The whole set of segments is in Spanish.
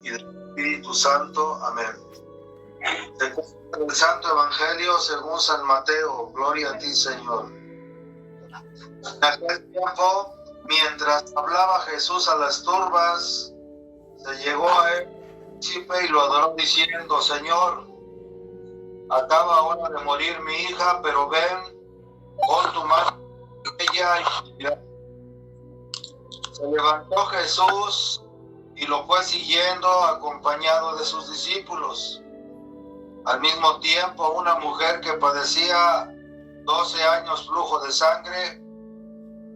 y del Espíritu Santo. Amén. El Santo Evangelio según San Mateo. Gloria a ti, Señor. En aquel tiempo, mientras hablaba Jesús a las turbas, se llegó a él un príncipe y lo adoró diciendo: Señor, acaba ahora de morir mi hija, pero ven, pon tu mano en ella y mira. Se levantó Jesús y lo fue siguiendo acompañado de sus discípulos. Al mismo tiempo, una mujer que padecía 12 años flujo de sangre,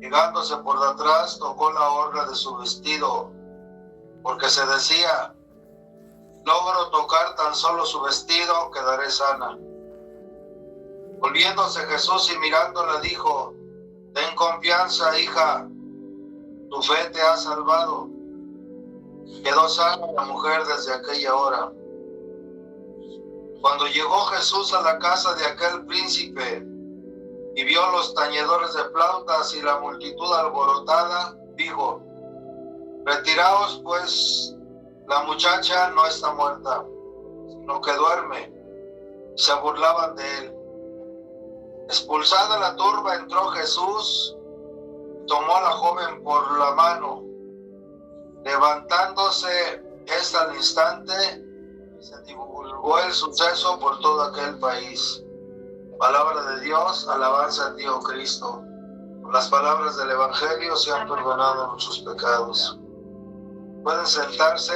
llegándose por detrás, tocó la orla de su vestido, porque se decía: logro tocar tan solo su vestido, quedaré sana. Volviéndose Jesús y mirándola dijo: ten confianza, hija, tu fe te ha salvado. Quedó sana la mujer desde aquella hora. Cuando llegó Jesús a la casa de aquel príncipe y vio los tañedores de flautas y la multitud alborotada, dijo: retiraos, pues la muchacha no está muerta, sino que duerme. Se burlaban de él. Expulsada la turba, entró Jesús, tomó a la joven por la mano. Levantándose ésta al instante, se divulgó el suceso por todo aquel país. Palabra de Dios, alabanza a ti, oh Cristo. Con las palabras del Evangelio se han perdonado nuestros pecados. Pueden sentarse.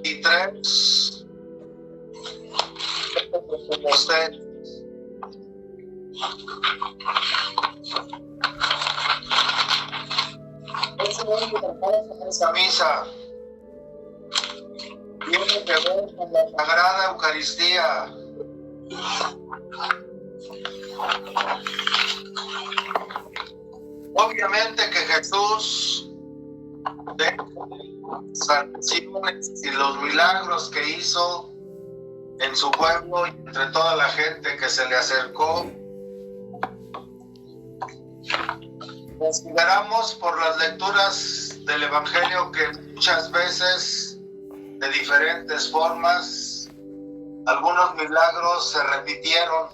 Y 3. Esta misa tiene que ver con la Sagrada Eucaristía. Obviamente que Jesús, de salvaciones y los milagros que hizo en su pueblo y entre toda la gente que se le acercó, consideramos por las lecturas del Evangelio que muchas veces, de diferentes formas, algunos milagros se repitieron.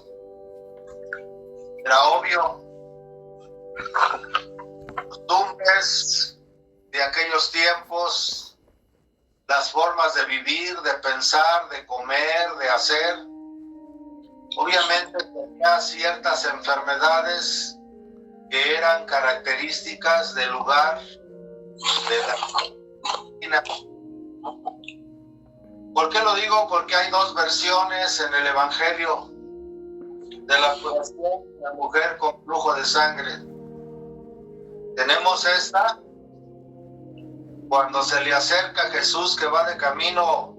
Era obvio. Costumbres de aquellos tiempos, las formas de vivir, de pensar, de comer, de hacer. Obviamente tenía ciertas enfermedades que eran características del lugar, de la... ¿Por qué lo digo? Porque hay dos versiones en el Evangelio de la curación de la mujer con flujo de sangre. Tenemos esta, cuando se le acerca a Jesús, que va de camino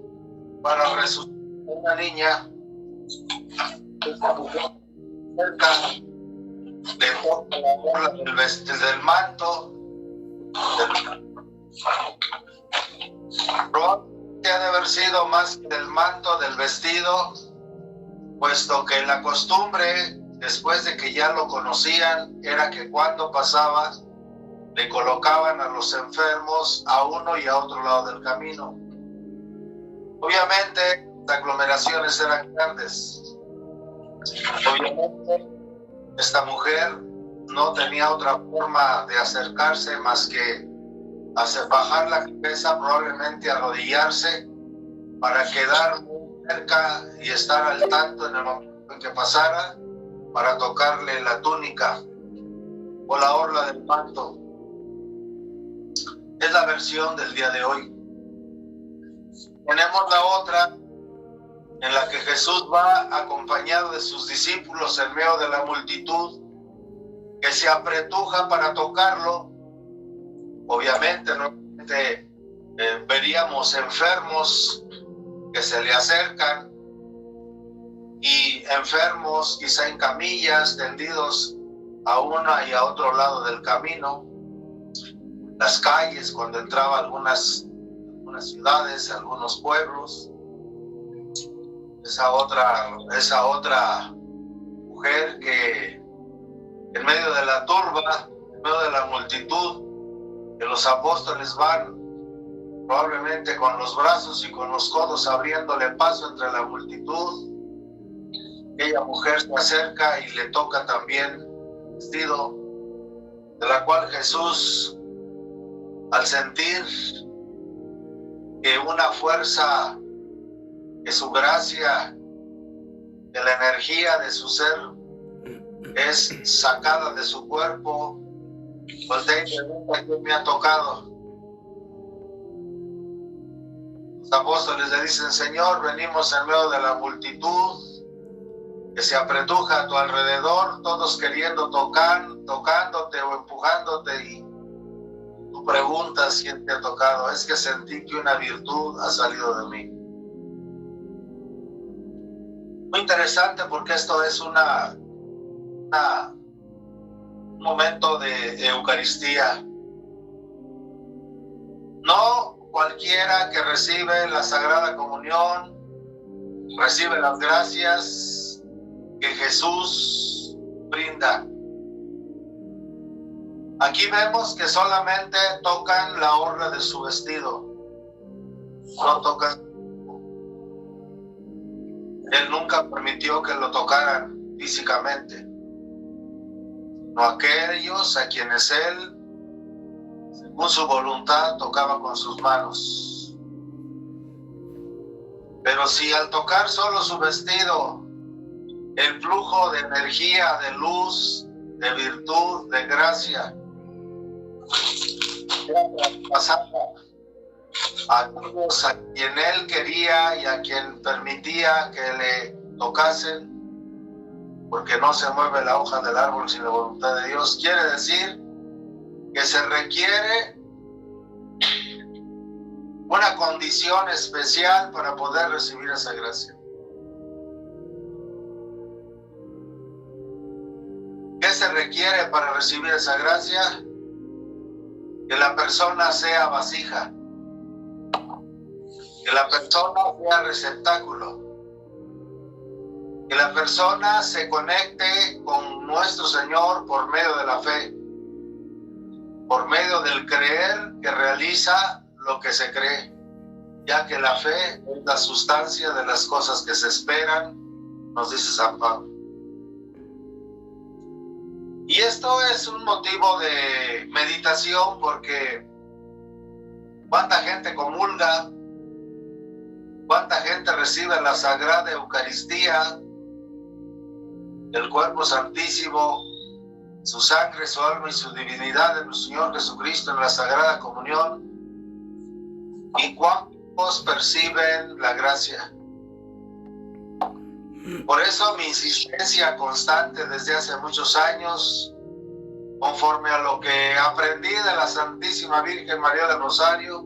para resucitar a una niña. Esta mujer cerca le toca la orla del manto. Probablemente ha de haber sido más que del manto, del vestido, puesto que la costumbre, después de que ya lo conocían, era que cuando pasaba, le colocaban a los enfermos a uno y a otro lado del camino. Obviamente, las aglomeraciones eran grandes. Obviamente, esta mujer no tenía otra forma de acercarse más que bajar la cabeza, probablemente arrodillarse, para quedar muy cerca y estar al tanto en el momento en que pasara, para tocarle la túnica o la orla del manto. Es la versión del día de hoy. Tenemos la otra, en la que Jesús va acompañado de sus discípulos en medio de la multitud, que se apretuja para tocarlo. Obviamente, nuevamente veríamos enfermos que se le acercan, y enfermos quizá en camillas, tendidos a una y a otro lado del camino. Las calles, cuando entraba a algunas ciudades, algunos pueblos. Esa otra mujer que en medio de la turba en medio de la multitud, que los apóstoles van probablemente con los brazos y con los codos abriéndole paso entre la multitud. Aquella mujer se acerca y le toca también el vestido, de la cual Jesús, al sentir que una fuerza, que su gracia, que la energía de su ser es sacada de su cuerpo, voltea y pregunta: ¿quién me ha tocado? Los apóstoles le dicen: Señor, venimos en medio de la multitud que se apretuja a tu alrededor, todos queriendo tocándote o empujándote, y tú preguntas quién te ha tocado. Es que sentí que una virtud ha salido de mí. Muy interesante, porque esto es un momento de Eucaristía. No cualquiera que recibe la Sagrada Comunión recibe las gracias que Jesús brinda. Aquí vemos que solamente tocan la orla de su vestido, no tocan. Él nunca permitió que lo tocaran físicamente, no aquellos a quienes él, según su voluntad, tocaba con sus manos. Pero si al tocar solo su vestido, el flujo de energía, de luz, de virtud, de gracia, pasaba a todos a quien él quería y a quien permitía que le tocasen, porque no se mueve la hoja del árbol sin la voluntad de Dios. Quiere decir que se requiere una condición especial para poder recibir esa gracia. ¿Qué se requiere para recibir esa gracia? Que la persona sea vasija, que la persona sea receptáculo, que la persona se conecte con nuestro Señor por medio de la fe, por medio del creer que realiza lo que se cree, ya que la fe es la sustancia de las cosas que se esperan, nos dice San Pablo. Y esto es un motivo de meditación, porque cuánta gente comulga, cuánta gente recibe la Sagrada Eucaristía, el cuerpo santísimo, su sangre, su alma y su divinidad de nuestro Señor Jesucristo en la Sagrada Comunión, y cuántos perciben la gracia. Por eso mi insistencia constante desde hace muchos años, conforme a lo que aprendí de la Santísima Virgen María del Rosario,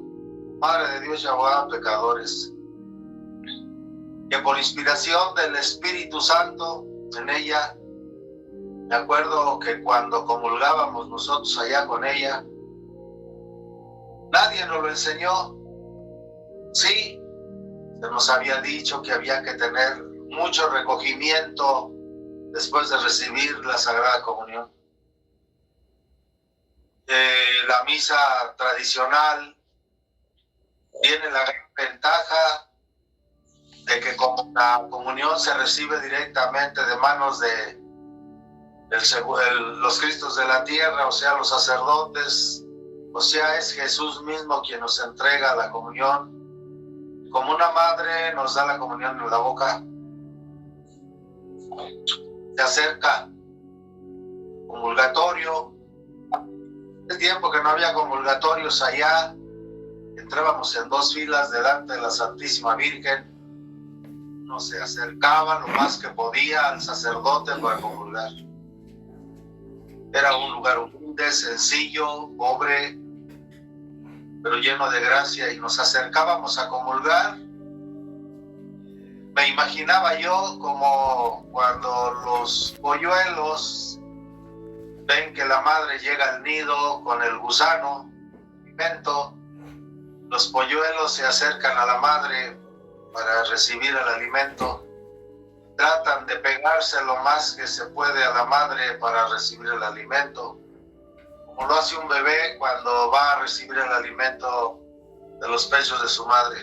Madre de Dios y abogada de pecadores, que por inspiración del Espíritu Santo en ella, me acuerdo que cuando comulgábamos nosotros allá con ella, nadie nos lo enseñó. Sí, se nos había dicho que había que tener mucho recogimiento después de recibir la Sagrada Comunión. La misa tradicional tiene la gran ventaja de que como la comunión se recibe directamente de manos de los Cristos de la tierra, o sea, los sacerdotes, o sea, es Jesús mismo quien nos entrega la comunión. Como una madre nos da la comunión en la boca, se acerca comulgatorio. El tiempo que no había comulgatorios allá, entrábamos en 2 filas delante de la Santísima Virgen, uno se acercaba lo más que podía al sacerdote para comulgar. Era un lugar humilde, sencillo, pobre, pero lleno de gracia, y nos acercábamos a comulgar. Me imaginaba yo como cuando los polluelos ven que la madre llega al nido con el gusano, alimento. Los polluelos se acercan a la madre para recibir el alimento. Tratan de pegarse lo más que se puede a la madre para recibir el alimento. como lo hace un bebé cuando va a recibir el alimento de los pechos de su madre.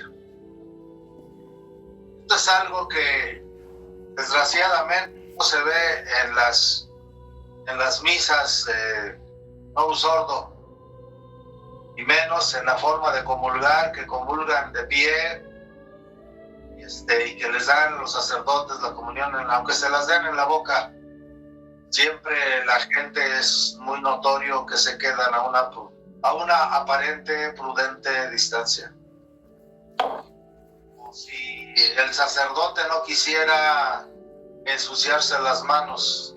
Esto es algo que desgraciadamente no se ve en las misas de no sordo, y menos en la forma de comulgar, que comulgan de pie, y que les dan los sacerdotes la comunión, aunque se las den en la boca. Siempre la gente es muy notorio que se quedan a una aparente, prudente distancia. Como si el sacerdote no quisiera ensuciarse las manos.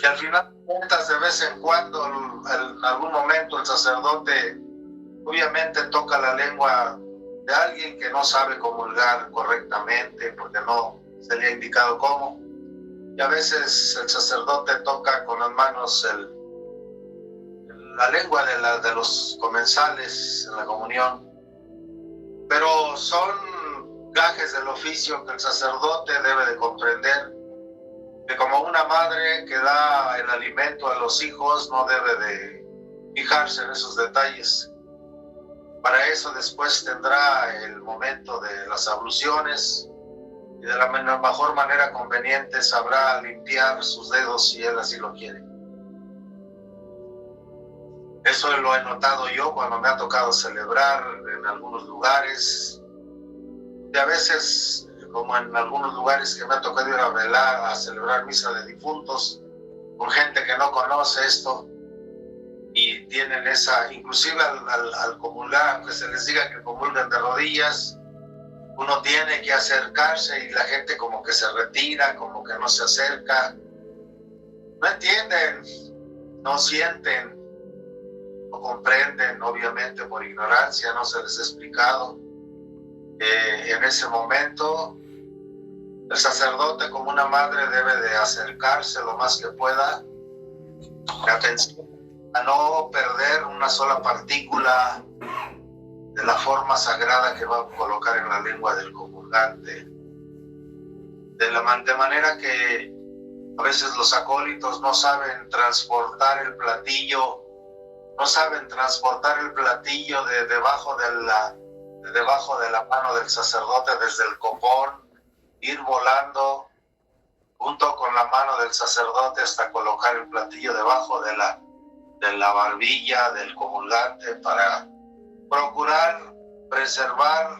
Y al final de cuentas, de vez en cuando, en algún momento, el sacerdote obviamente toca la lengua de alguien que no sabe comulgar correctamente porque no se le ha indicado cómo. Y a veces el sacerdote toca con las manos la lengua de los comensales en la comunión. Pero son gajes del oficio que el sacerdote debe de comprender, que como una madre que da el alimento a los hijos no debe de fijarse en esos detalles. Para eso después tendrá el momento de las abluciones, y de la mejor manera conveniente sabrá limpiar sus dedos si él así lo quiere. Eso lo he notado yo cuando me ha tocado celebrar en algunos lugares, y a veces, como en algunos lugares que me ha tocado ir a velar, a celebrar misa de difuntos, con gente que no conoce esto, y tienen esa, inclusive al comulgar, aunque se les diga que comulgan de rodillas, uno tiene que acercarse y la gente como que se retira, como que no se acerca. No entienden, no sienten, no comprenden, obviamente por ignorancia, no se les ha explicado. En ese momento, el sacerdote como una madre debe de acercarse lo más que pueda, atención a no perder una sola partícula de la forma sagrada que va a colocar en la lengua del comulgante. De manera que a veces los acólitos no saben transportar el platillo, de debajo de la mano del sacerdote, desde el copón, ir volando junto con la mano del sacerdote hasta colocar el platillo debajo de la barbilla del comulgante, para procurar preservar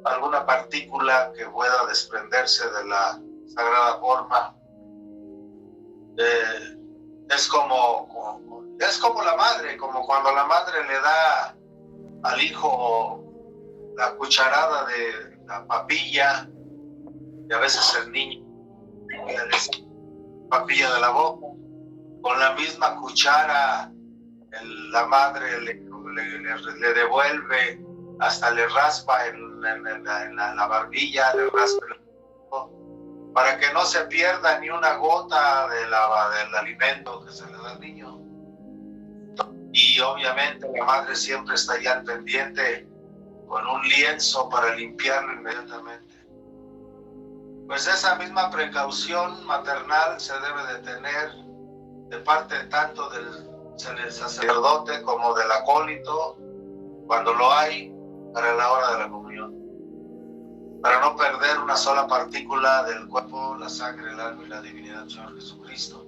alguna partícula que pueda desprenderse de la sagrada forma. Es como la madre, como cuando la madre le da al hijo la cucharada de la papilla, y a veces el niño le da papilla de la boca, con la misma cuchara la madre le devuelve, hasta le raspa en la barbilla, le raspa para que no se pierda ni una gota del alimento que se le da al niño. Y obviamente la madre siempre está ahí al pendiente con un lienzo para limpiarlo inmediatamente. Pues esa misma precaución maternal se debe de tener de parte tanto del sacerdote como del acólito, cuando lo hay, para la hora de la comunión, para no perder una sola partícula del cuerpo, la sangre, el alma y la divinidad del Señor Jesucristo.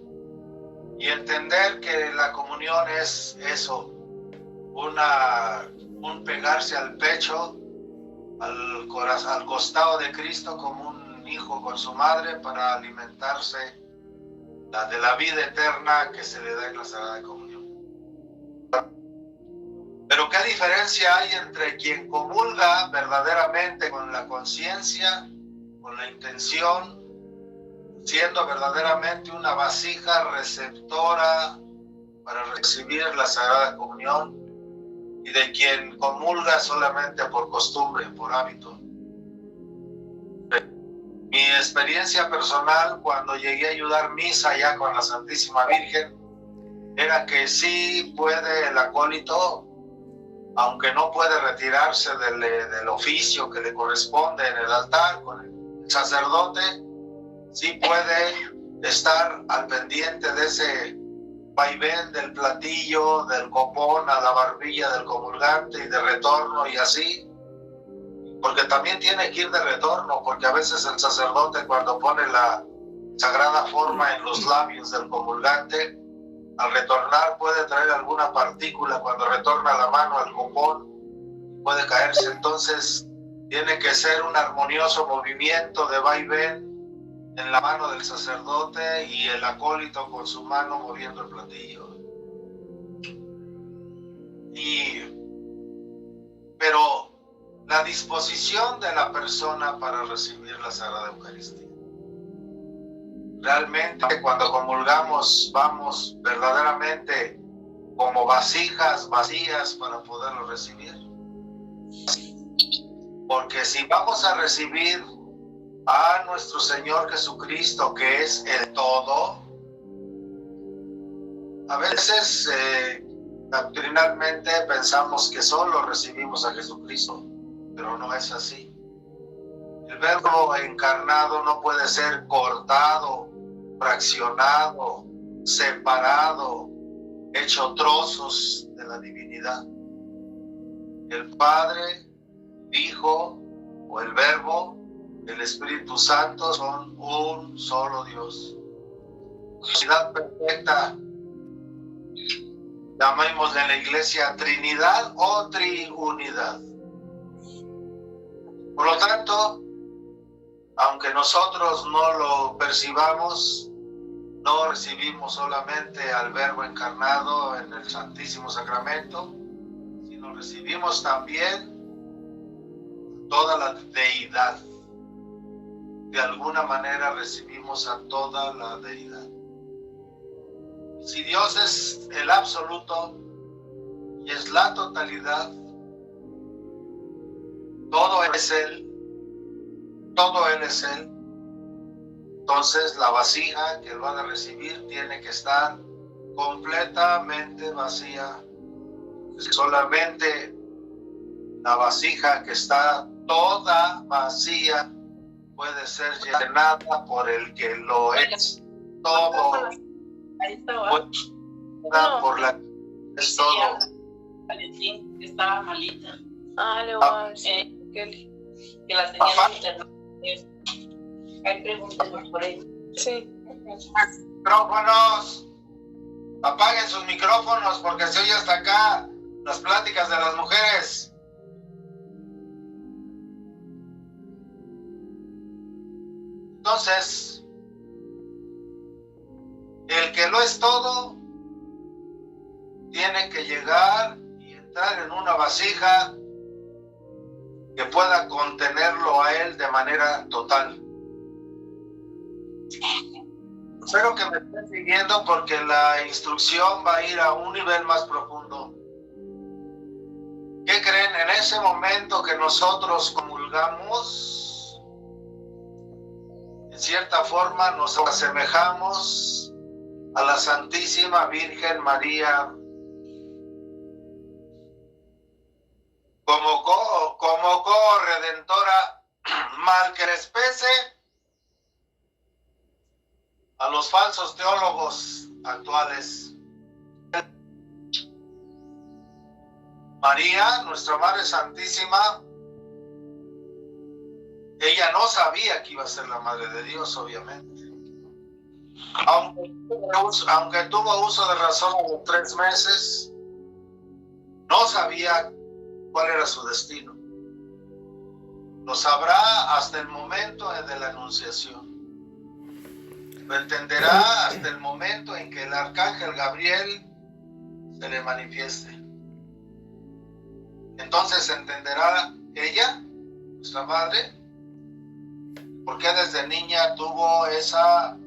Y entender que la comunión es eso, un pegarse al pecho, al costado de Cristo, como un hijo con su madre, para alimentarse de la vida eterna que se le da en la Sagrada Comunión. Pero ¿qué diferencia hay entre quien comulga verdaderamente con la conciencia, con la intención, siendo verdaderamente una vasija receptora para recibir la Sagrada Comunión, y de quien comulga solamente por costumbre, por hábito? Mi experiencia personal cuando llegué a ayudar misa ya con la Santísima Virgen era que sí puede el acólito, aunque no puede retirarse del oficio que le corresponde en el altar con el sacerdote, sí puede estar al pendiente de ese vaivén del platillo, del copón a la barbilla del comulgante y de retorno y así, porque también tiene que ir de retorno, porque a veces el sacerdote cuando pone la sagrada forma en los labios del comulgante, al retornar puede traer alguna partícula, cuando retorna la mano al copón puede caerse, entonces tiene que ser un armonioso movimiento de vaivén en la mano del sacerdote y el acólito con su mano moviendo el platillo. Pero la disposición de la persona para recibir la Sagrada Eucaristía. Realmente cuando comulgamos vamos verdaderamente como vasijas vacías para poderlo recibir. Porque si vamos a recibir a nuestro Señor Jesucristo, que es el todo, a veces doctrinalmente pensamos que solo recibimos a Jesucristo, pero no es así. El Verbo encarnado no puede ser cortado, fraccionado, separado, hecho trozos de la divinidad. El Padre, el Hijo o el Verbo, el Espíritu Santo son un solo Dios. Unidad perfecta. Llamémosle en la iglesia Trinidad o Triunidad. Por lo tanto, aunque nosotros no lo percibamos, no recibimos solamente al Verbo encarnado en el Santísimo Sacramento, sino recibimos también toda la deidad. De alguna manera recibimos a toda la deidad. Si Dios es el absoluto y es la totalidad, todo es Él, todo Él es Él, entonces la vasija que Él va a recibir tiene que estar completamente vacía. Solamente la vasija que está toda vacía puede ser llenada por el que lo es todo. Por la es todo. Valentín, que estaba malita. Que la tenía en internet. Hay preguntas por ahí. Sí. Micrófonos. Apaguen sus micrófonos porque se oye hasta acá las pláticas de las mujeres. Entonces, el que lo es todo tiene que llegar y entrar en una vasija que pueda contenerlo a él de manera total. Espero que me estén siguiendo porque la instrucción va a ir a un nivel más profundo. ¿Qué creen? En ese momento que nosotros comulgamos, en cierta forma nos asemejamos a la Santísima Virgen María como co-redentora, mal que les pese a los falsos teólogos actuales. María, nuestra Madre Santísima, ella no sabía que iba a ser la Madre de Dios, obviamente. Aunque tuvo uso de razón a los 3 meses, no sabía cuál era su destino. Lo sabrá hasta el momento de la anunciación. Lo entenderá hasta el momento en que el arcángel Gabriel se le manifieste. Entonces entenderá ella, nuestra madre, por qué desde niña tuvo esa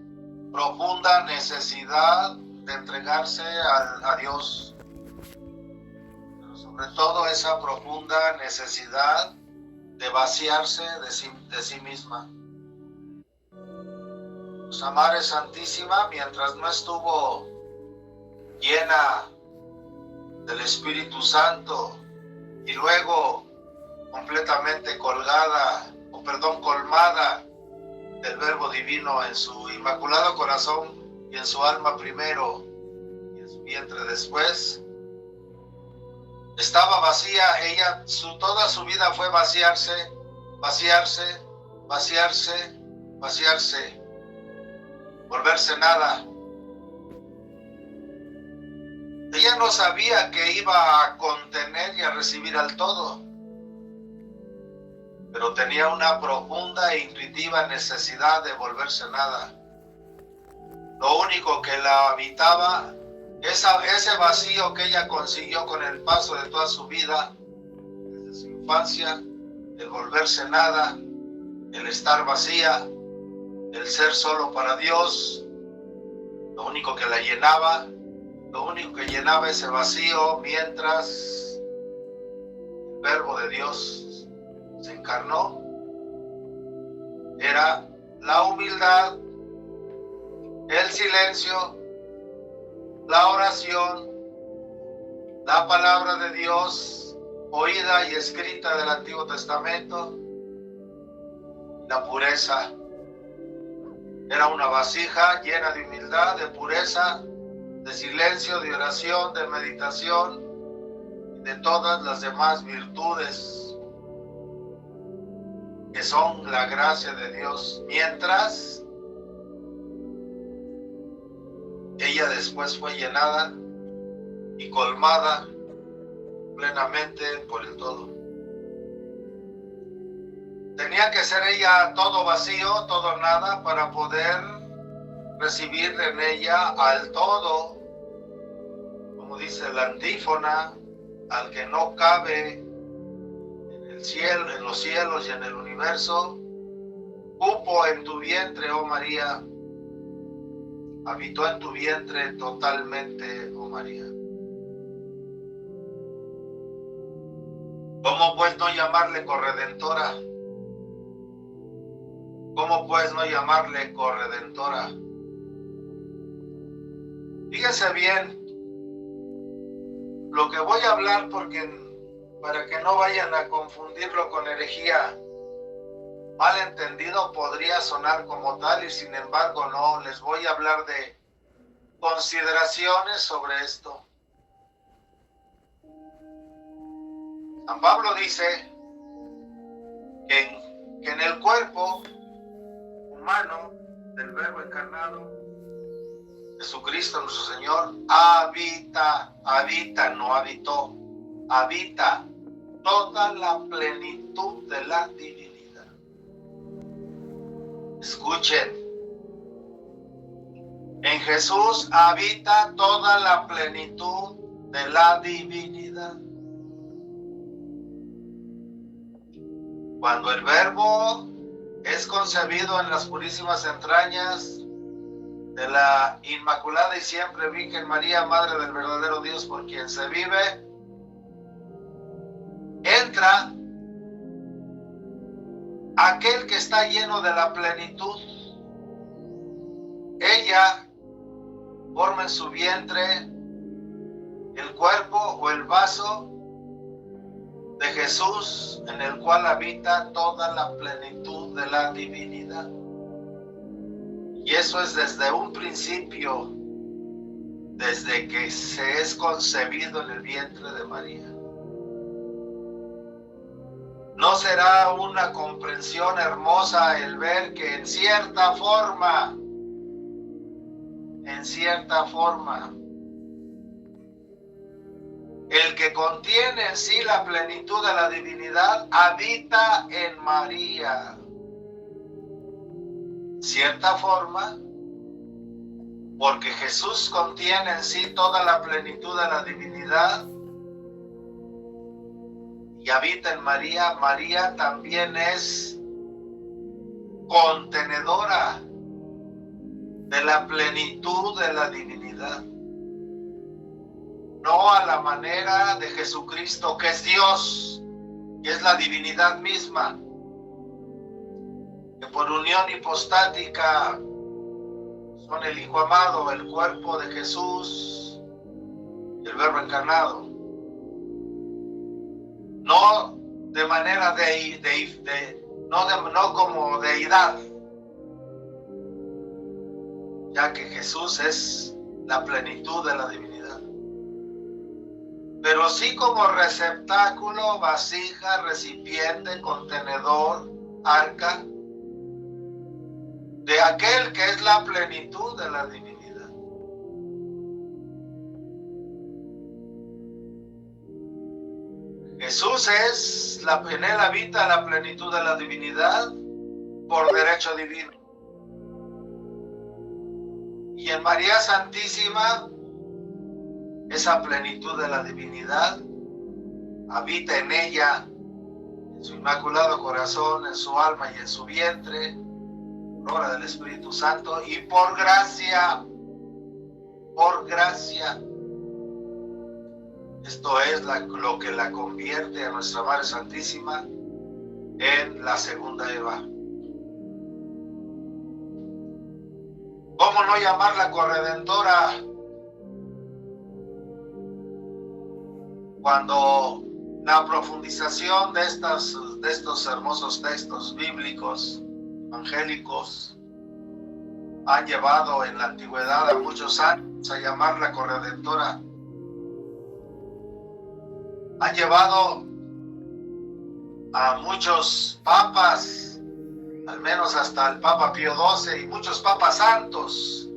profunda necesidad de entregarse a Dios, pero sobre todo esa profunda necesidad de vaciarse de sí misma. Nuestra Madre Santísima, mientras no estuvo llena del Espíritu Santo y luego completamente colmada del Verbo Divino en su Inmaculado Corazón y en su alma primero y en su vientre después. Estaba vacía, ella, toda su vida fue vaciarse, volverse nada. Ella no sabía que iba a contener y a recibir al todo, pero tenía una profunda e intuitiva necesidad de volverse nada. Lo único que la habitaba, ese vacío que ella consiguió con el paso de toda su vida, desde su infancia, el volverse nada, el estar vacía, el ser solo para Dios, lo único que la llenaba, lo único que llenaba ese vacío mientras el Verbo de Dios se encarnó, era la humildad, el silencio, la oración, la palabra de Dios oída y escrita del Antiguo Testamento, la pureza. Era una vasija llena de humildad, de pureza, de silencio, de oración, de meditación y de todas las demás virtudes que son la gracia de Dios, mientras ella después fue llenada y colmada plenamente por el todo. Tenía que ser ella todo vacío, todo nada, para poder recibir en ella al todo, como dice la antífona, al que no cabe en el cielo, en los cielos y en el universo. Cupo en tu vientre, oh María, habitó en tu vientre totalmente, oh María. ¿Cómo pues no llamarle corredentora? ¿Cómo pues no llamarle corredentora? Fíjense bien lo que voy a hablar, para que no vayan a confundirlo con herejía. Malentendido podría sonar como tal y sin embargo no. Les voy a hablar de consideraciones sobre esto. San Pablo dice que en el cuerpo humano del Verbo encarnado, Jesucristo nuestro Señor, habita, no habitó, habita toda la plenitud de la divinidad. Escuchen, en Jesús habita toda la plenitud de la divinidad. Cuando el Verbo es concebido en las purísimas entrañas de la Inmaculada y siempre Virgen María, Madre del verdadero Dios por quien se vive, entra aquel que está lleno de la plenitud. Ella forma en su vientre el cuerpo o el vaso de Jesús, en el cual habita toda la plenitud de la divinidad. Y eso es desde un principio, desde que se es concebido en el vientre de María. ¿No será una comprensión hermosa el ver que en cierta forma, el que contiene en sí la plenitud de la divinidad habita en María? Cierta forma, porque Jesús contiene en sí toda la plenitud de la divinidad y habita en María. María también es contenedora de la plenitud de la divinidad. No a la manera de Jesucristo, que es Dios, que es la divinidad misma, que por unión hipostática son el Hijo amado, el cuerpo de Jesús, el Verbo encarnado. No de manera no como deidad, ya que Jesús es la plenitud de la divinidad. pero sí como receptáculo, vasija, recipiente, contenedor, arca, de aquel que es la plenitud de la divinidad. Jesús es, en él habita la plenitud de la divinidad por derecho divino. Y en María Santísima, esa plenitud de la divinidad habita en ella, en su inmaculado corazón, en su alma y en su vientre, por obra del Espíritu Santo, y por gracia, esto es lo que la convierte a nuestra Madre Santísima en la segunda Eva. ¿Cómo no llamarla corredentora? Cuando la profundización de estos hermosos textos bíblicos, evangélicos, han llevado en la antigüedad a muchos santos a llamarla corredentora. Han llevado a muchos papas, al menos hasta el Papa Pío XII y muchos papas santos,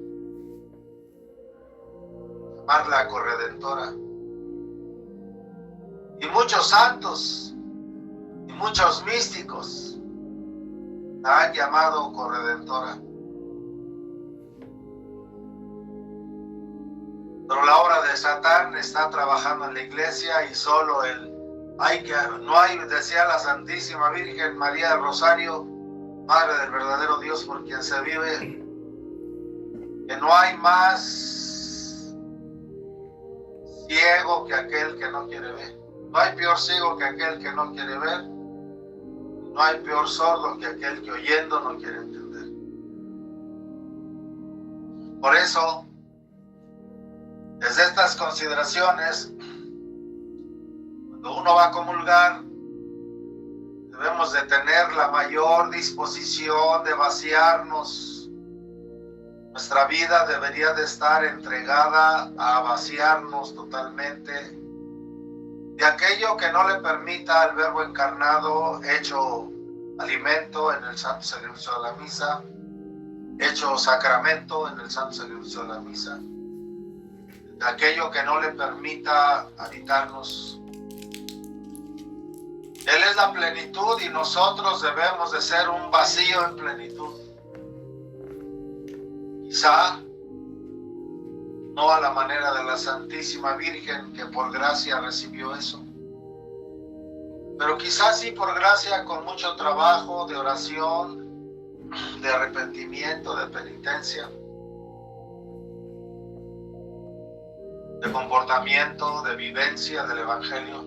a llamarla corredentora. Y muchos santos y muchos místicos la han llamado corredentora. Pero la obra de Satán está trabajando en la iglesia y solo decía la Santísima Virgen María del Rosario, Madre del verdadero Dios por quien se vive, que no hay más ciego que aquel que no quiere ver. No hay peor ciego que aquel que no quiere ver. No hay peor sordo que aquel que oyendo no quiere entender. Por eso, desde estas consideraciones, cuando uno va a comulgar, debemos de tener la mayor disposición de vaciarnos. Nuestra vida debería de estar entregada a vaciarnos totalmente de aquello que no le permita al Verbo encarnado, hecho alimento en el santo sacrificio de la misa, hecho sacramento en el santo sacrificio de la misa, de aquello que no le permita habitarnos. Él es la plenitud y nosotros debemos de ser un vacío en plenitud. Quizá no a la manera de la Santísima Virgen, que por gracia recibió eso, pero quizás sí por gracia, con mucho trabajo de oración, de arrepentimiento, de penitencia, de comportamiento, de vivencia del Evangelio.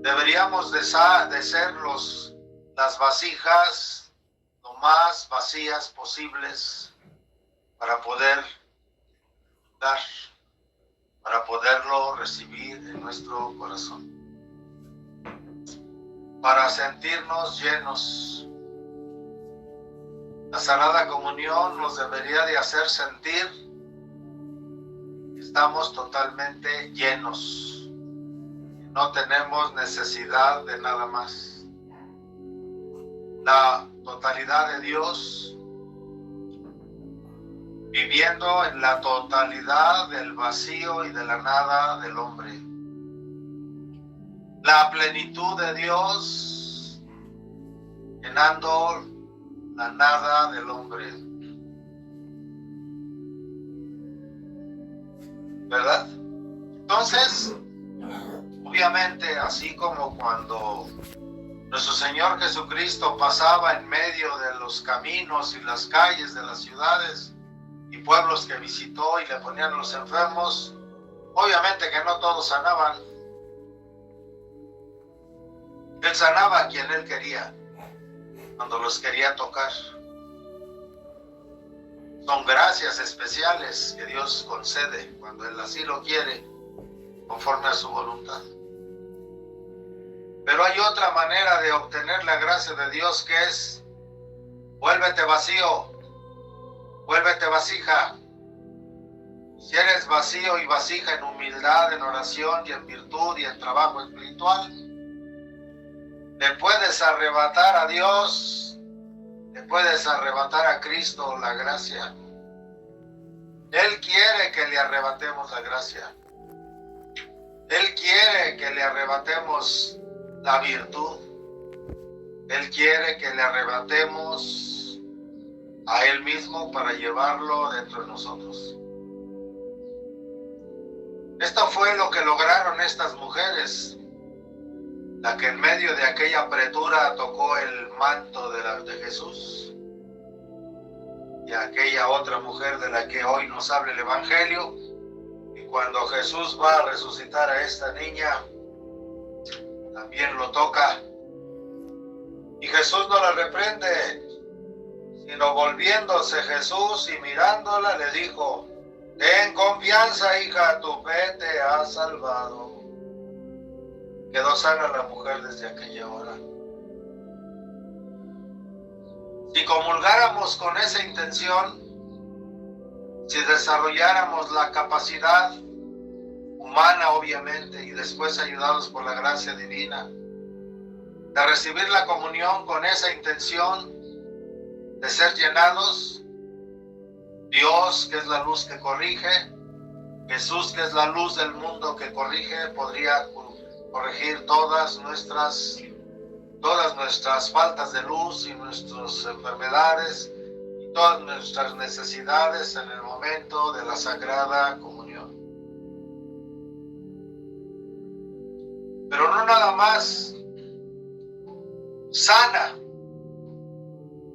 Deberíamos de ser las vasijas lo más vacías posibles para poder dar, para poderlo recibir en nuestro corazón, para sentirnos llenos. La Sagrada Comunión nos debería de hacer sentir que estamos totalmente llenos, que no tenemos necesidad de nada más. La totalidad de Dios, viviendo en la totalidad del vacío y de la nada del hombre. La plenitud de Dios, llenando la nada del hombre. ¿Verdad? Entonces, obviamente, así como cuando nuestro Señor Jesucristo pasaba en medio de los caminos y las calles de las ciudades y pueblos que visitó y le ponían a los enfermos, obviamente que no todos sanaban. Él sanaba a quien Él quería, cuando los quería tocar. Son gracias especiales que Dios concede cuando Él así lo quiere, conforme a su voluntad. Pero hay otra manera de obtener la gracia de Dios, que es: vuélvete vacío, vuélvete vasija. Si eres vacío y vasija en humildad, en oración y en virtud y en trabajo espiritual, le puedes arrebatar a Dios, le puedes arrebatar a Cristo la gracia. Él quiere que le arrebatemos la gracia. Él quiere que le arrebatemos la virtud. Él quiere que le arrebatemos a Él mismo para llevarlo dentro de nosotros. Esto fue lo que lograron estas mujeres, la que en medio de aquella apretura tocó el manto de Jesús, y aquella otra mujer de la que hoy nos habla el Evangelio. Y cuando Jesús va a resucitar a esta niña, también lo toca. Y Jesús no la reprende, sino volviéndose Jesús y mirándola le dijo: ten confianza, hija, tu fe te ha salvado. Quedó sana la mujer desde aquella hora. Si comulgáramos con esa intención, si desarrolláramos la capacidad humana, obviamente, y después ayudados por la gracia divina, de recibir la comunión con esa intención de ser llenados, Dios, que es la luz que corrige, Jesús, que es la luz del mundo que corrige, podría corregir todas nuestras faltas de luz y nuestras enfermedades y todas nuestras necesidades en el momento de la Sagrada Comunión. Pero no nada más sana,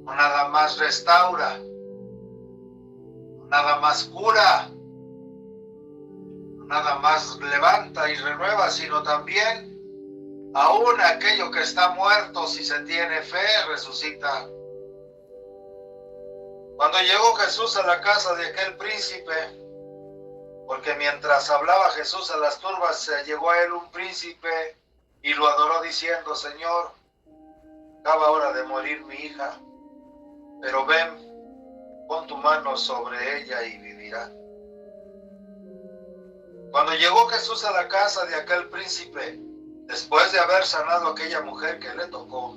no nada más restaura, no nada más cura, no nada más levanta y renueva, sino también aún aquello que está muerto, si se tiene fe, resucita. Cuando llegó Jesús a la casa de aquel príncipe, porque mientras hablaba Jesús a las turbas, llegó a él un príncipe y lo adoró diciendo: Señor, acaba ahora de morir mi hija, pero ven, pon tu mano sobre ella y vivirá. Cuando llegó Jesús a la casa de aquel príncipe, después de haber sanado a aquella mujer que le tocó,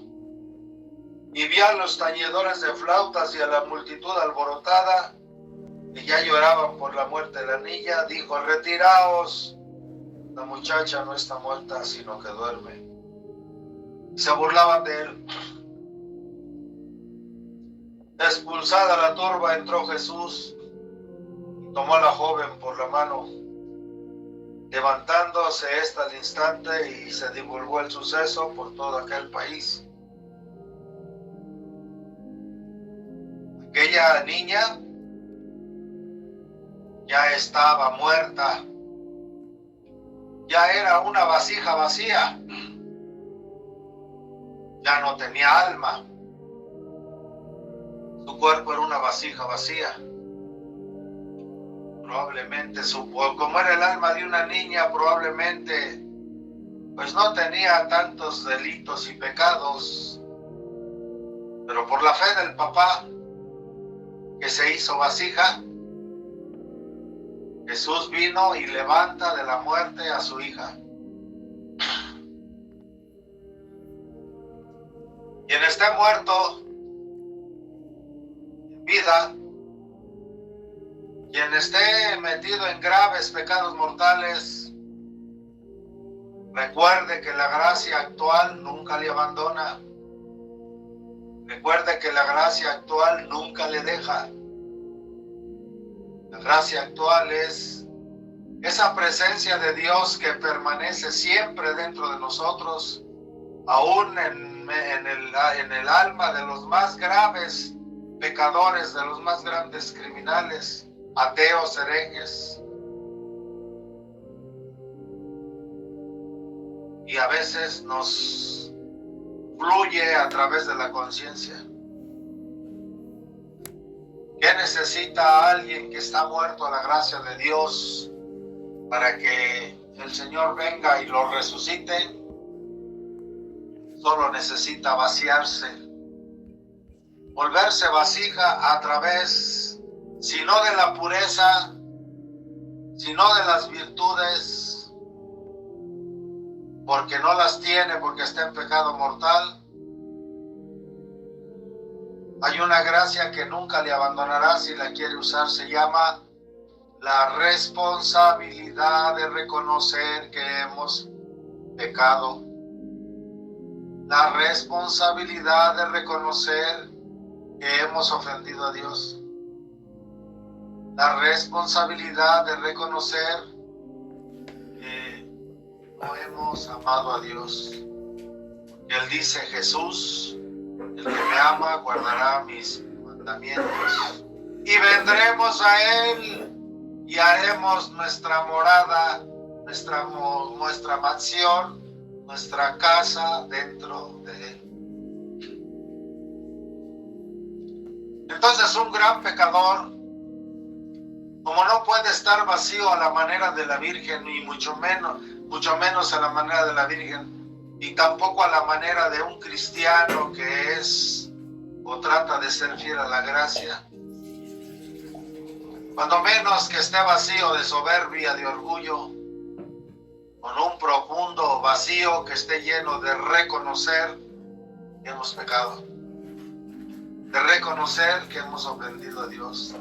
y vio a los tañedores de flautas y a la multitud alborotada, y ya lloraban por la muerte de la niña, dijo: retiraos, la muchacha no está muerta, sino que duerme. Y se burlaban de él. Expulsada la turba, entró Jesús y tomó a la joven por la mano, levantándose ésta al instante, y se divulgó el suceso por todo aquel país. Aquella niña ya estaba muerta, ya era una vasija vacía, ya no tenía alma, su cuerpo era una vasija vacía. Probablemente, como era el alma de una niña, probablemente pues no tenía tantos delitos y pecados, pero por la fe del papá, que se hizo vasija, Jesús vino y levanta de la muerte a su hija. Quien esté muerto en vida, quien esté metido en graves pecados mortales, recuerde que la gracia actual nunca le abandona. Recuerde que la gracia actual nunca le deja. La gracia actual es esa presencia de Dios que permanece siempre dentro de nosotros, aún en el alma de los más graves pecadores, de los más grandes criminales, ateos, herejes. Y a veces nos fluye a través de la conciencia. ¿Qué necesita alguien que está muerto a la gracia de Dios para que el Señor venga y lo resucite? Solo necesita vaciarse, volverse vasija a través, si no de la pureza, sino de las virtudes, porque no las tiene, porque está en pecado mortal. Hay una gracia que nunca le abandonará si la quiere usar, se llama la responsabilidad de reconocer que hemos pecado. La responsabilidad de reconocer que hemos ofendido a Dios. La responsabilidad de reconocer que no hemos amado a Dios. Él dice, Jesús, el que me ama guardará mis mandamientos. Y vendremos a Él y haremos nuestra morada, nuestra mansión, nuestra casa dentro de Él. Entonces un gran pecador, como no puede estar vacío a la manera de la Virgen, y mucho menos a la manera de la Virgen, y tampoco a la manera de un cristiano que es o trata de ser fiel a la gracia, cuando menos que esté vacío de soberbia, de orgullo, con un profundo vacío que esté lleno de reconocer que hemos pecado, de reconocer que hemos ofendido a Dios,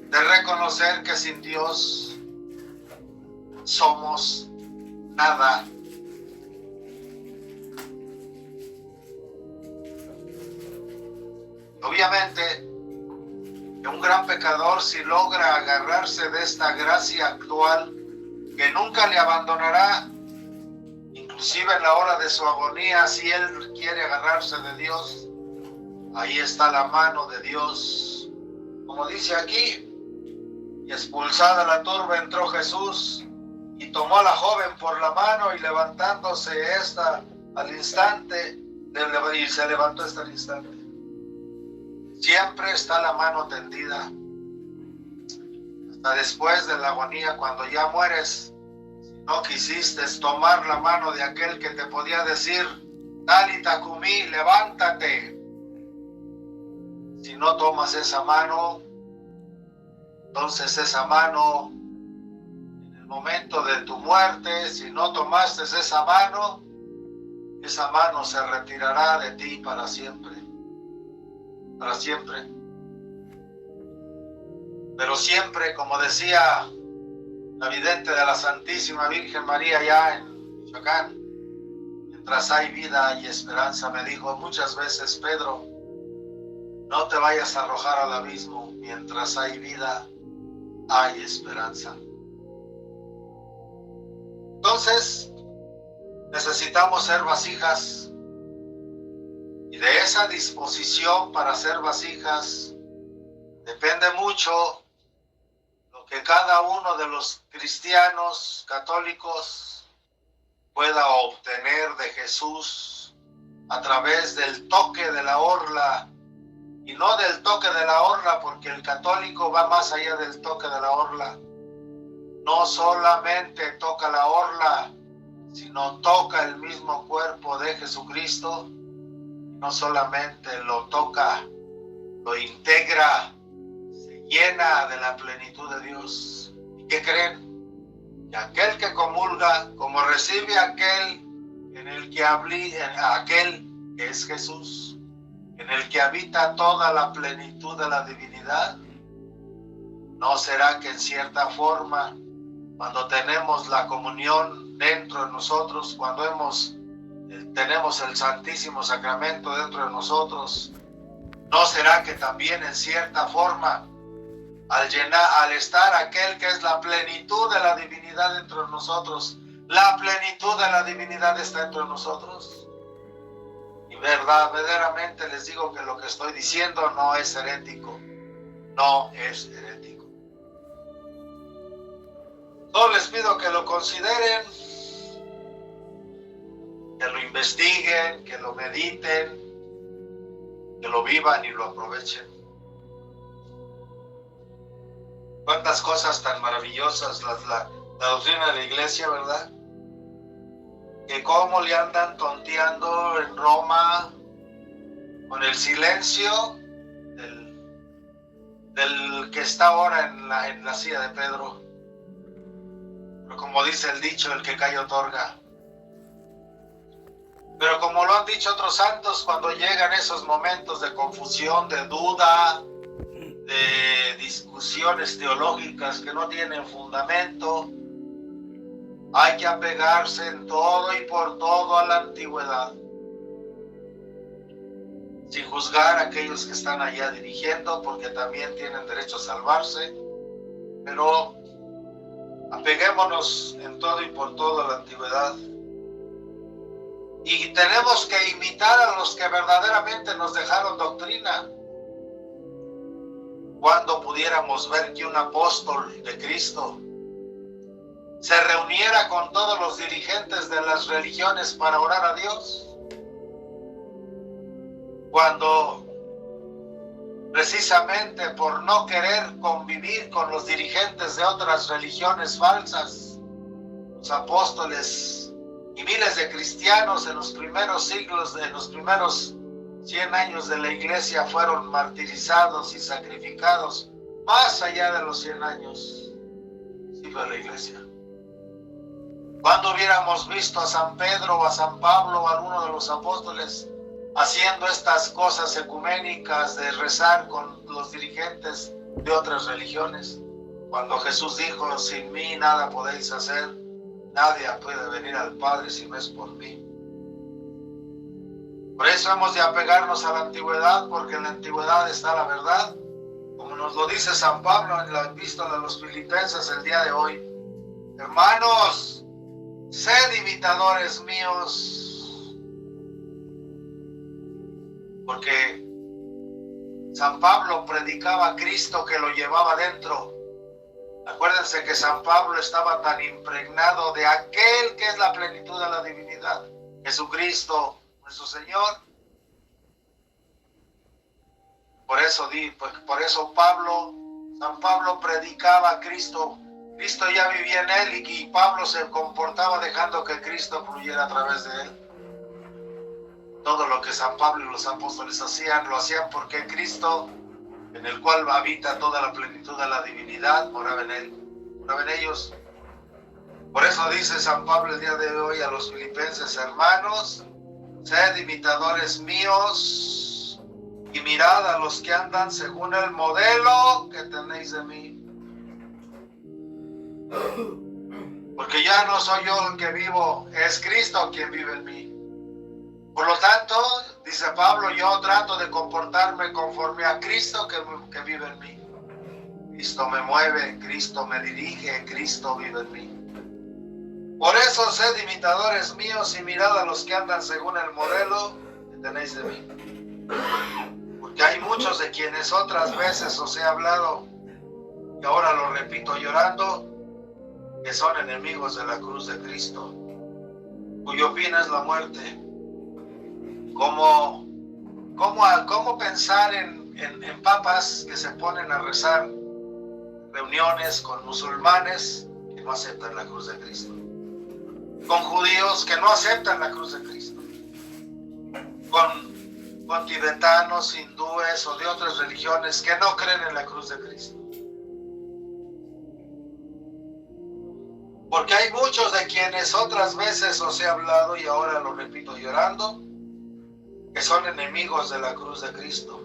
de reconocer que sin Dios somos nada. Obviamente, que un gran pecador, si logra agarrarse de esta gracia actual, que nunca le abandonará, inclusive en la hora de su agonía, si él quiere agarrarse de Dios, ahí está la mano de Dios. Como dice aquí, y expulsada la turba entró Jesús y tomó a la joven por la mano, y levantándose esta al instante, y se levantó esta al instante. Siempre está la mano tendida. Hasta después de la agonía, cuando ya mueres, si no quisiste tomar la mano de aquel que te podía decir, Talita cumí, levántate. Si no tomas esa mano, entonces esa mano, en el momento de tu muerte, si no tomaste esa mano se retirará de ti para siempre. Para siempre. Pero siempre, como decía la vidente de la Santísima Virgen María allá en Michoacán, mientras hay vida hay esperanza, me dijo muchas veces, Pedro, no te vayas a arrojar al abismo, mientras hay vida hay esperanza. Entonces, necesitamos ser vasijas. Y de esa disposición para ser vasijas depende mucho lo que cada uno de los cristianos católicos pueda obtener de Jesús a través del toque de la orla. Y no del toque de la orla, porque el católico va más allá del toque de la orla. No solamente toca la orla, sino toca el mismo cuerpo de Jesucristo. No solamente lo toca, lo integra, se llena de la plenitud de Dios. ¿Y qué creen? Que aquel que comulga, como recibe aquel en el que aquel que es Jesús, en el que habita toda la plenitud de la divinidad, ¿no será que en cierta forma, cuando tenemos la comunión dentro de nosotros, cuando tenemos el Santísimo Sacramento dentro de nosotros, ¿no será que también en cierta forma, al estar aquel que es la plenitud de la divinidad dentro de nosotros, la plenitud de la divinidad está dentro de nosotros? Y verdaderamente les digo que lo que estoy diciendo no es herético, no es herético. Solo les pido que lo consideren, que lo investiguen, que lo mediten, que lo vivan y lo aprovechen. Cuántas cosas tan maravillosas la doctrina de la Iglesia, ¿verdad? Que cómo le andan tonteando en Roma con el silencio del que está ahora en la silla de Pedro. Pero como dice el dicho, el que calla otorga. Pero como lo han dicho otros santos, cuando llegan esos momentos de confusión, de duda, de discusiones teológicas que no tienen fundamento, hay que apegarse en todo y por todo a la antigüedad, sin juzgar a aquellos que están allá dirigiendo, porque también tienen derecho a salvarse, pero apeguémonos en todo y por todo a la antigüedad. Y tenemos que imitar a los que verdaderamente nos dejaron doctrina. Cuando pudiéramos ver que un apóstol de Cristo se reuniera con todos los dirigentes de las religiones para orar a Dios, cuando precisamente por no querer convivir con los dirigentes de otras religiones falsas, los apóstoles y miles de cristianos en los primeros siglos, en los primeros 100 años de la iglesia, fueron martirizados y sacrificados. Más allá de los 100 años sirve la iglesia. ¿Cuándo hubiéramos visto a San Pedro o a San Pablo o a alguno de los apóstoles haciendo estas cosas ecuménicas de rezar con los dirigentes de otras religiones? Cuando Jesús dijo: sin mí nada podéis hacer, nadie puede venir al Padre si no es por mí. Por eso hemos de apegarnos a la antigüedad, porque en la antigüedad está la verdad, como nos lo dice San Pablo en la epístola a los Filipenses el día de hoy. Hermanos, sed imitadores míos, porque San Pablo predicaba a Cristo que lo llevaba dentro. Acuérdense que San Pablo estaba tan impregnado de aquel que es la plenitud de la divinidad, Jesucristo, nuestro Señor. Por eso San Pablo predicaba a Cristo. Cristo ya vivía en él y Pablo se comportaba dejando que Cristo fluyera a través de él. Todo lo que San Pablo y los apóstoles hacían, lo hacían porque Cristo, en el cual habita toda la plenitud de la divinidad, moraba en él, moraba en ellos. Por eso dice San Pablo el día de hoy a los filipenses: hermanos, sed imitadores míos y mirad a los que andan según el modelo que tenéis de mí. Porque ya no soy yo el que vivo, es Cristo quien vive en mí. Por lo tanto, dice Pablo, yo trato de comportarme conforme a Cristo que vive en mí. Cristo me mueve, Cristo me dirige, Cristo vive en mí. Por eso sed imitadores míos y mirad a los que andan según el modelo que tenéis de mí. Porque hay muchos de quienes otras veces os he hablado, y ahora lo repito llorando, que son enemigos de la cruz de Cristo, cuyo fin es la muerte. ¿Cómo pensar en papas que se ponen a rezar reuniones con musulmanes que no aceptan la cruz de Cristo? Con judíos que no aceptan la cruz de Cristo, con tibetanos, hindúes o de otras religiones que no creen en la cruz de Cristo. Porque hay muchos de quienes otras veces os he hablado, y ahora lo repito llorando, que son enemigos de la cruz de Cristo,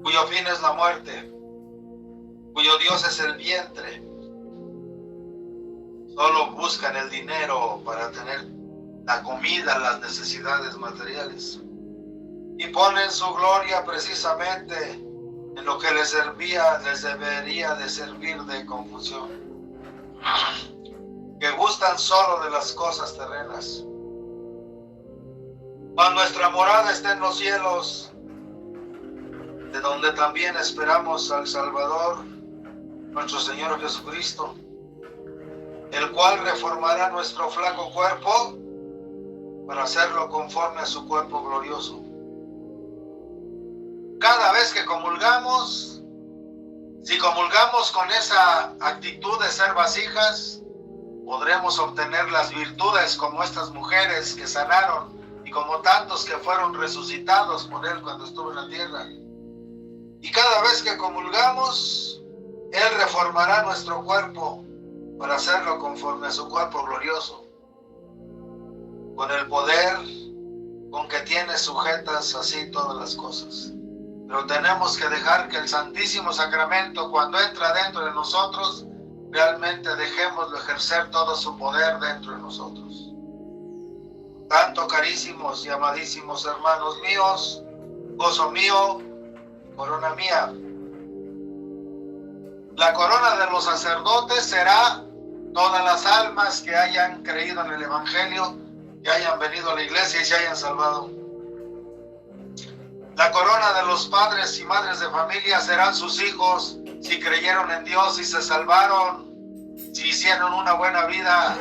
cuyo fin es la muerte, cuyo Dios es el vientre. Solo buscan el dinero para tener la comida, las necesidades materiales, y ponen su gloria precisamente en lo que les debería de servir de confusión, que gustan solo de las cosas terrenas. Mas nuestra morada está en los cielos, de donde también esperamos al Salvador, nuestro Señor Jesucristo, el cual reformará nuestro flaco cuerpo para hacerlo conforme a su cuerpo glorioso. Cada vez que comulgamos, si comulgamos con esa actitud de ser vasijas, podremos obtener las virtudes como estas mujeres que sanaron y como tantos que fueron resucitados por Él cuando estuvo en la tierra. Y cada vez que comulgamos, Él reformará nuestro cuerpo para hacerlo conforme a su cuerpo glorioso, con el poder con que tiene sujetas así todas las cosas. Pero tenemos que dejar que el Santísimo Sacramento, cuando entra dentro de nosotros, realmente dejémoslo ejercer todo su poder dentro de nosotros. Tanto, carísimos y amadísimos hermanos míos, gozo mío, corona mía. La corona de los sacerdotes será todas las almas que hayan creído en el Evangelio, que hayan venido a la iglesia y se hayan salvado. La corona de los padres y madres de familia serán sus hijos, si creyeron en Dios y se salvaron, si hicieron una buena vida.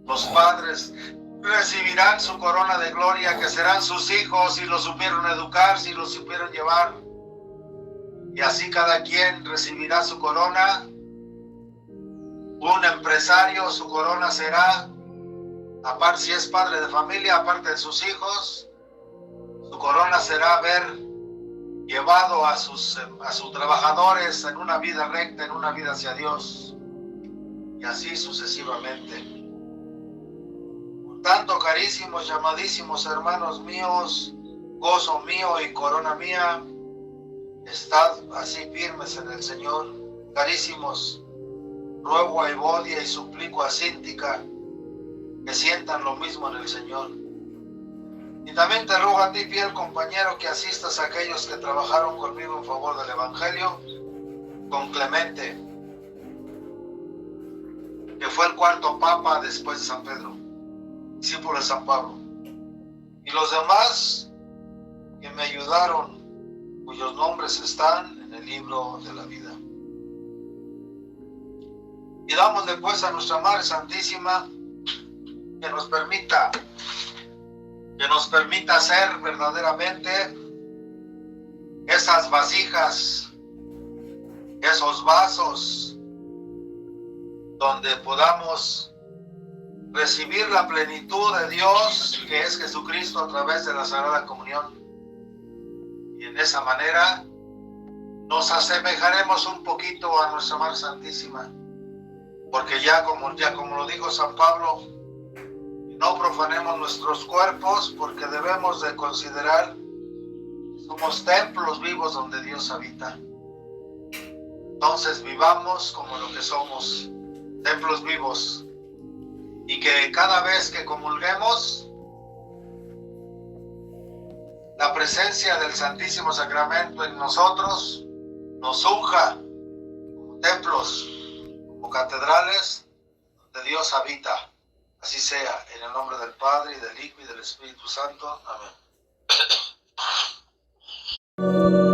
Los padres recibirán su corona de gloria, que serán sus hijos, si los supieron educar, si los supieron llevar. Y así cada quien recibirá su corona. Un empresario, su corona será, aparte si es padre de familia, aparte de sus hijos, su corona será haber llevado a sus trabajadores en una vida recta, en una vida hacia Dios, y así sucesivamente. Por tanto, carísimos, llamadísimos hermanos míos, gozo mío y corona mía, estad así firmes en el Señor. Carísimos, ruego a Evodia y suplico a Cíntica que sientan lo mismo en el Señor. Y también te ruego a ti, fiel compañero, que asistas a aquellos que trabajaron conmigo en favor del Evangelio, con Clemente, que fue el cuarto papa después de San Pedro, discípulo de San Pablo, y los demás que me ayudaron, cuyos nombres están en el libro de la vida. Y dámosle pues a nuestra Madre Santísima que nos permita ser verdaderamente esas vasijas, esos vasos donde podamos recibir la plenitud de Dios, que es Jesucristo, a través de la Sagrada Comunión. Y en esa manera nos asemejaremos un poquito a nuestra Madre Santísima, porque ya como lo dijo San Pablo, no profanemos nuestros cuerpos, porque debemos de considerar que somos templos vivos donde Dios habita. Entonces vivamos como lo que somos, templos vivos, y que cada vez que comulguemos, la presencia del Santísimo Sacramento en nosotros nos unja como templos, como catedrales donde Dios habita. Así sea, en el nombre del Padre, y del Hijo, y del Espíritu Santo. Amén.